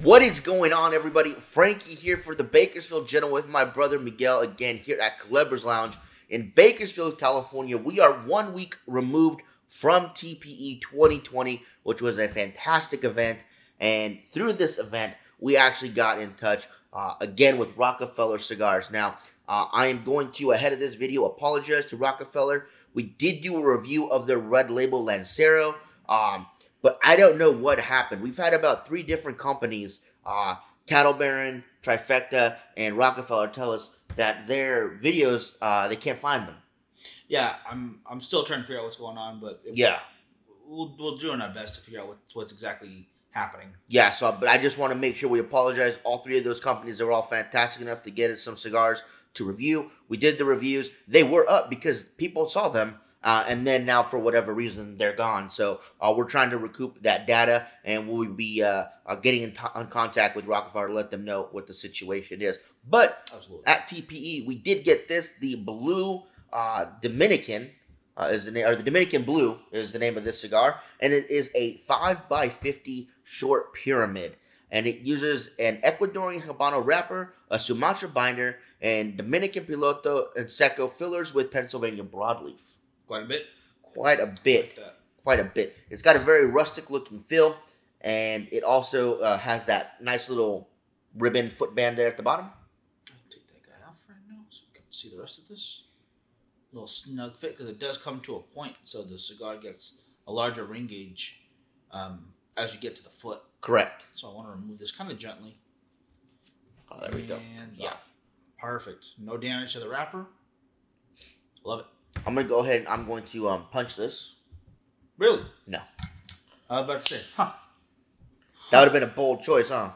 What is going on, everybody? Frankie here for the Bakersfield Journal with my brother Miguel again here at Cleber's Lounge in Bakersfield, California. We are 1 week removed from TPE 2020, which was a fantastic event. And through this event, we actually got in touch again with Rockefeller Cigars. Now, I am going to, ahead of this video, apologize to Rockefeller. We did do a review of their Red Label Lancero. But I don't know what happened. We've had about 3 different companies, Cattle Baron, Trifecta, and Rockefeller, tell us that their videos, they can't find them. Yeah, I'm still trying to figure out what's going on, but we'll do our best to figure out what's exactly happening. Yeah, but I just want to make sure we apologize. All 3 of those companies are all fantastic enough to get us some cigars to review. We did the reviews. They were up because people saw them. And then now, for whatever reason, they're gone. So we're trying to recoup that data, and we'll be getting in contact with Rockefeller to let them know what the situation is. But absolutely, at TPE, we did get this. The Blue Dominican is the name, or the Dominican Blue is the name of this cigar, and it is a 5x50 short pyramid, and it uses an Ecuadorian Habano wrapper, a Sumatra binder, and Dominican Piloto and Seco fillers with Pennsylvania broadleaf. Quite a bit. Quite a bit. Like quite a bit. It's got a very rustic looking feel, and it also has that nice little ribbon footband there at the bottom. I'll take that guy off right now so we can see the rest of this. A little snug fit because it does come to a point, so the cigar gets a larger ring gauge as you get to the foot. Correct. So I want to remove this kind of gently. Oh, there we go. Yeah. Perfect. No damage to the wrapper. Love it. I'm going to go ahead and I'm going to punch this. Really? No. I was about to say, That would have been a bold choice, huh?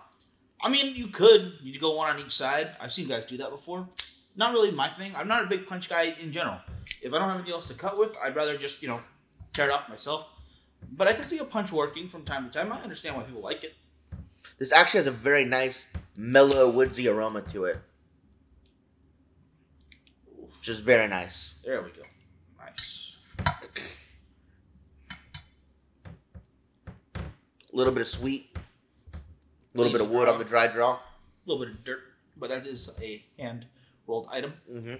I mean, you could. You go one on each side. I've seen guys do that before. Not really my thing. I'm not a big punch guy in general. If I don't have anything else to cut with, I'd rather just, tear it off myself. But I can see a punch working from time to time. I understand why people like it. This actually has a very nice, mellow, woodsy aroma to it. Just very nice. There we go. Nice. A little bit of sweet. A little bit of wood on the dry draw. A little bit of dirt, but that is a hand rolled item. Mm-hmm.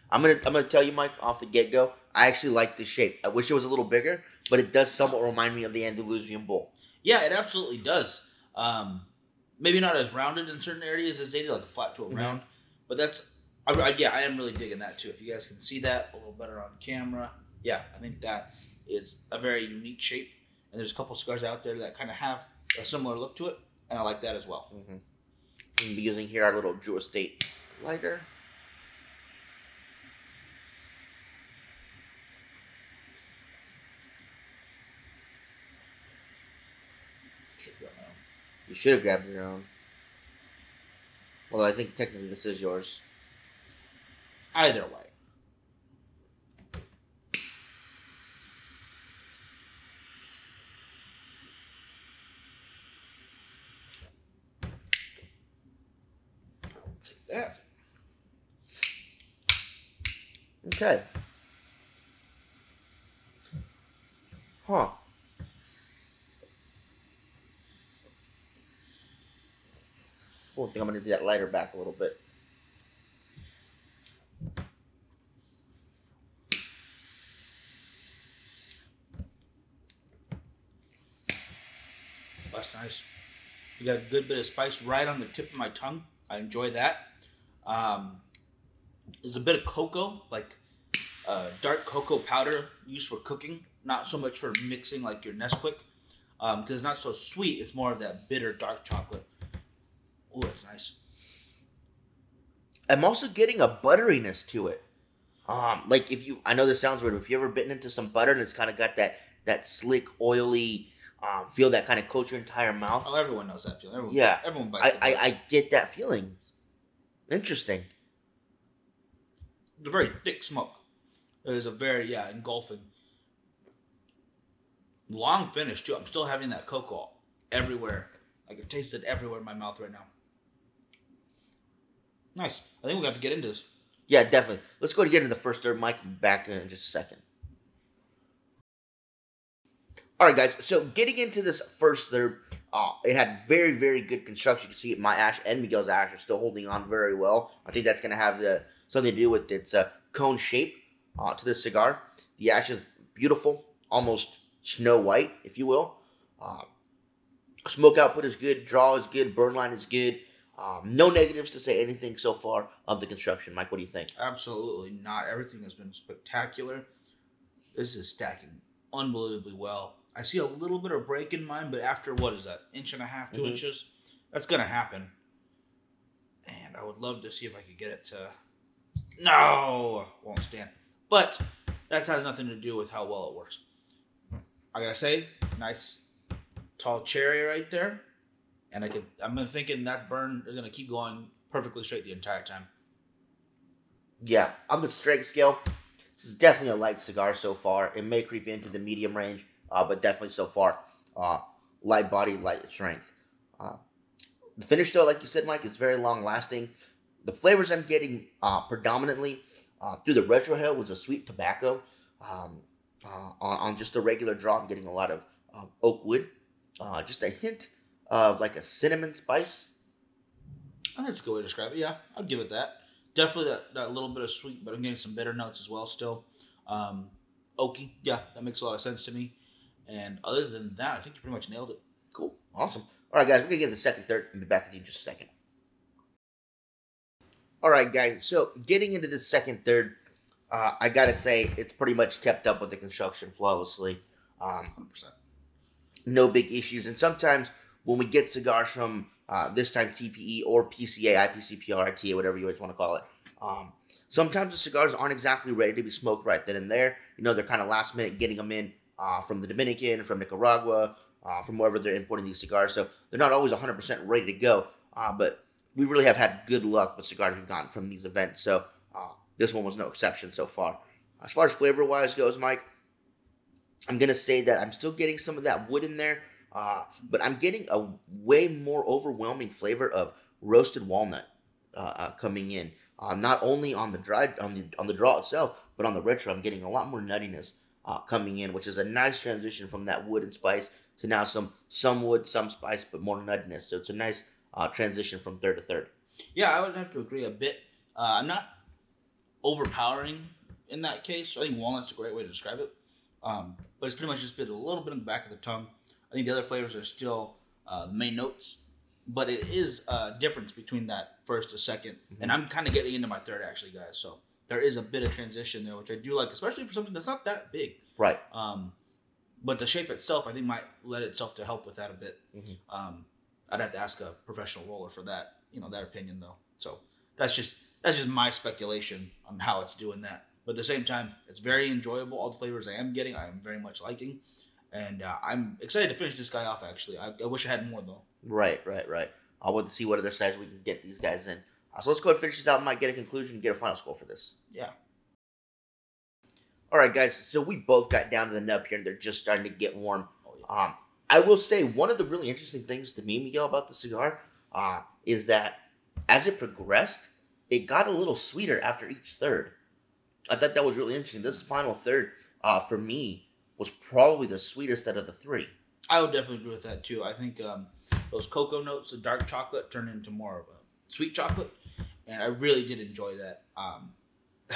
I'm gonna tell you, Mike, off the get go. I actually like this shape. I wish it was a little bigger, but it does somewhat remind me of the Andalusian Bull. Yeah, it absolutely does. Maybe not as rounded in certain areas as they do, like a flat to a round, but that's. I am really digging that too. If you guys can see that a little better on camera, yeah, I think that is a very unique shape. And there's a couple cigars out there that kind of have a similar look to it, and I like that as well. I'm going to be using here our little Drew Estate lighter. You should have grabbed your own. Well, I think technically this is yours. Either way. Take that. Okay. Huh. I think I'm going to do that lighter back a little bit. That's nice. You got a good bit of spice right on the tip of my tongue. I enjoy that. There's a bit of cocoa, like dark cocoa powder used for cooking, not so much for mixing like your Nesquik, because it's not so sweet. It's more of that bitter dark chocolate. Oh, that's nice. I'm also getting a butteriness to it. Like I know this sounds weird, but if you ever bitten into some butter and it's kind of got that slick, oily feel that kind of coats your entire mouth. Oh, everyone knows that feeling. Everyone bites I get that feeling. Interesting. It's a very thick smoke. It is a very, engulfing. Long finish, too. I'm still having that cocoa everywhere. I can taste it everywhere in my mouth right now. Nice. I think we have to get into this. Yeah, definitely. Let's go to get into the first third. Mike, back in just a second. All right, guys. So getting into this first third, It had very, very good construction. You can see it, my ash and Miguel's ash are still holding on very well. I think that's going to have something to do with its cone shape to this cigar. The ash is beautiful, almost snow white, if you will. Smoke output is good, draw is good, burn line is good. No negatives to say anything so far of the construction. Mike, what do you think? Absolutely not. Everything has been spectacular. This is stacking unbelievably well. I see a little bit of break in mine, but after, what is that, 1.5 2 inches? That's going to happen. And I would love to see if I could get it to... No! Won't stand. But that has nothing to do with how well it works. I got to say, nice tall cherry right there. And I'm thinking that burn is going to keep going perfectly straight the entire time. Yeah, on the strength scale, this is definitely a light cigar so far. It may creep into the medium range, but definitely so far, light body, light strength. The finish, though, like you said, Mike, is very long lasting. The flavors I'm getting predominantly through the retrohale was a sweet tobacco. On just a regular draw, I'm getting a lot of oak wood, just a hint of like a cinnamon spice. Oh, that's a good way to describe it. Yeah, I'd give it that. Definitely that little bit of sweet, but I'm getting some bitter notes as well still. Oaky, yeah, that makes a lot of sense to me. And other than that, I think you pretty much nailed it. Cool, awesome. All right, guys, we're going to get to the second, third, and be back with you in just a second. All right, guys, so getting into the second, third, I got to say it's pretty much kept up with the construction flawlessly. 100%. No big issues. And sometimes when we get cigars from this time TPE or PCA, IPC, PRITA, whatever you always want to call it, sometimes the cigars aren't exactly ready to be smoked right then and there. You know, they're kind of last minute getting them in from the Dominican, from Nicaragua, from wherever they're importing these cigars. So they're not always 100% ready to go. But we really have had good luck with cigars we've gotten from these events. So this one was no exception so far. As far as flavor-wise goes, Mike, I'm going to say that I'm still getting some of that wood in there. But I'm getting a way more overwhelming flavor of roasted walnut coming in. Not only on the on the draw itself, but on the retro, I'm getting a lot more nuttiness coming in, which is a nice transition from that wood and spice to now some wood, some spice, but more nuttiness. So it's a nice transition from third to third. Yeah, I would have to agree a bit. I'm not overpowering in that case. I think walnut's a great way to describe it. But it's pretty much just been a little bit in the back of the tongue. I think the other flavors are still the main notes, but it is a difference between that first to second. And I'm kind of getting into my third, actually, guys. So there is a bit of transition there, which I do like, especially for something that's not that big. Right. But the shape itself, I think, might lend itself to help with that a bit. I'd have to ask a professional roller for that, that opinion, though. So that's just my speculation on how it's doing that. But at the same time, it's very enjoyable. All the flavors I am getting, I am very much liking. And I'm excited to finish this guy off, actually. I wish I had more, though. Right. I'll wait to see what other size we can get these guys in. So let's go ahead and finish this out. Might get a conclusion and get a final score for this. Yeah. All right, guys. So we both got down to the nub here, and they're just starting to get warm. Oh, yeah. I will say one of the really interesting things to me, Miguel, about the cigar is that as it progressed, it got a little sweeter after each third. I thought that was really interesting. This final third, for me, was probably the sweetest out of the three. I would definitely agree with that, too. I think those cocoa notes of dark chocolate turned into more of a sweet chocolate, and I really did enjoy that.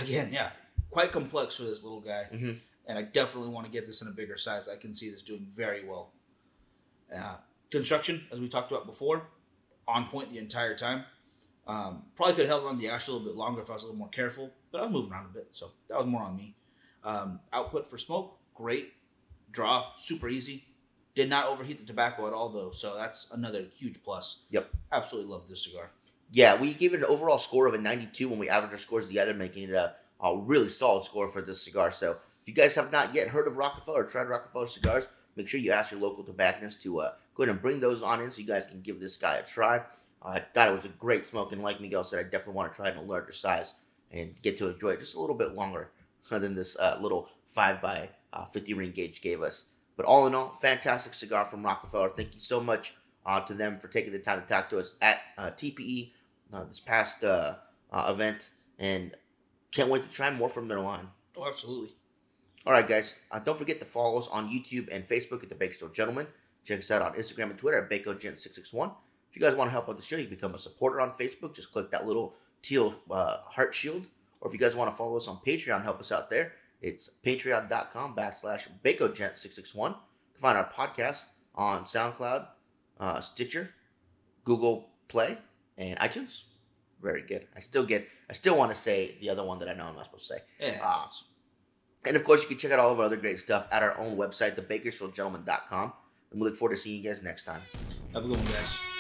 Again, yeah, quite complex for this little guy, and I definitely want to get this in a bigger size. I can see this doing very well. Construction, as we talked about before, on point the entire time. Probably could have held on the ash a little bit longer if I was a little more careful, but I was moving around a bit, so that was more on me. Output for smoke, great. Draw, super easy. Did not overheat the tobacco at all, though, so that's another huge plus. Yep. Absolutely love this cigar. Yeah, we gave it an overall score of a 92 when we averaged our scores together, making it a really solid score for this cigar. So if you guys have not yet heard of Rockefeller or tried Rockefeller cigars, make sure you ask your local tobacconist to go ahead and bring those on in so you guys can give this guy a try. I thought it was a great smoke, and like Miguel said, I definitely want to try it in a larger size and get to enjoy it just a little bit longer than this little 5x50 ring gauge gave us. But all in all, fantastic cigar from Rockefeller. Thank you so much to them for taking the time to talk to us at TPE this past event, and can't wait to try more from their line. Oh, absolutely. All right, guys. Don't forget to follow us on YouTube and Facebook at the Bakersfield Gentleman. Check us out on Instagram and Twitter at BacoGent661. If you guys want to help out the show, you can become a supporter on Facebook. Just click that little teal heart shield. Or if you guys want to follow us on Patreon, help us out there. It's patreon.com/BacoGent661. You can find our podcast on SoundCloud, Stitcher, Google Play, and iTunes. Very good. I still want to say the other one that I know I'm not supposed to say. Yeah. And of course, you can check out all of our other great stuff at our own website, thebakersfieldgentleman.com. And we look forward to seeing you guys next time. Have a good one, guys.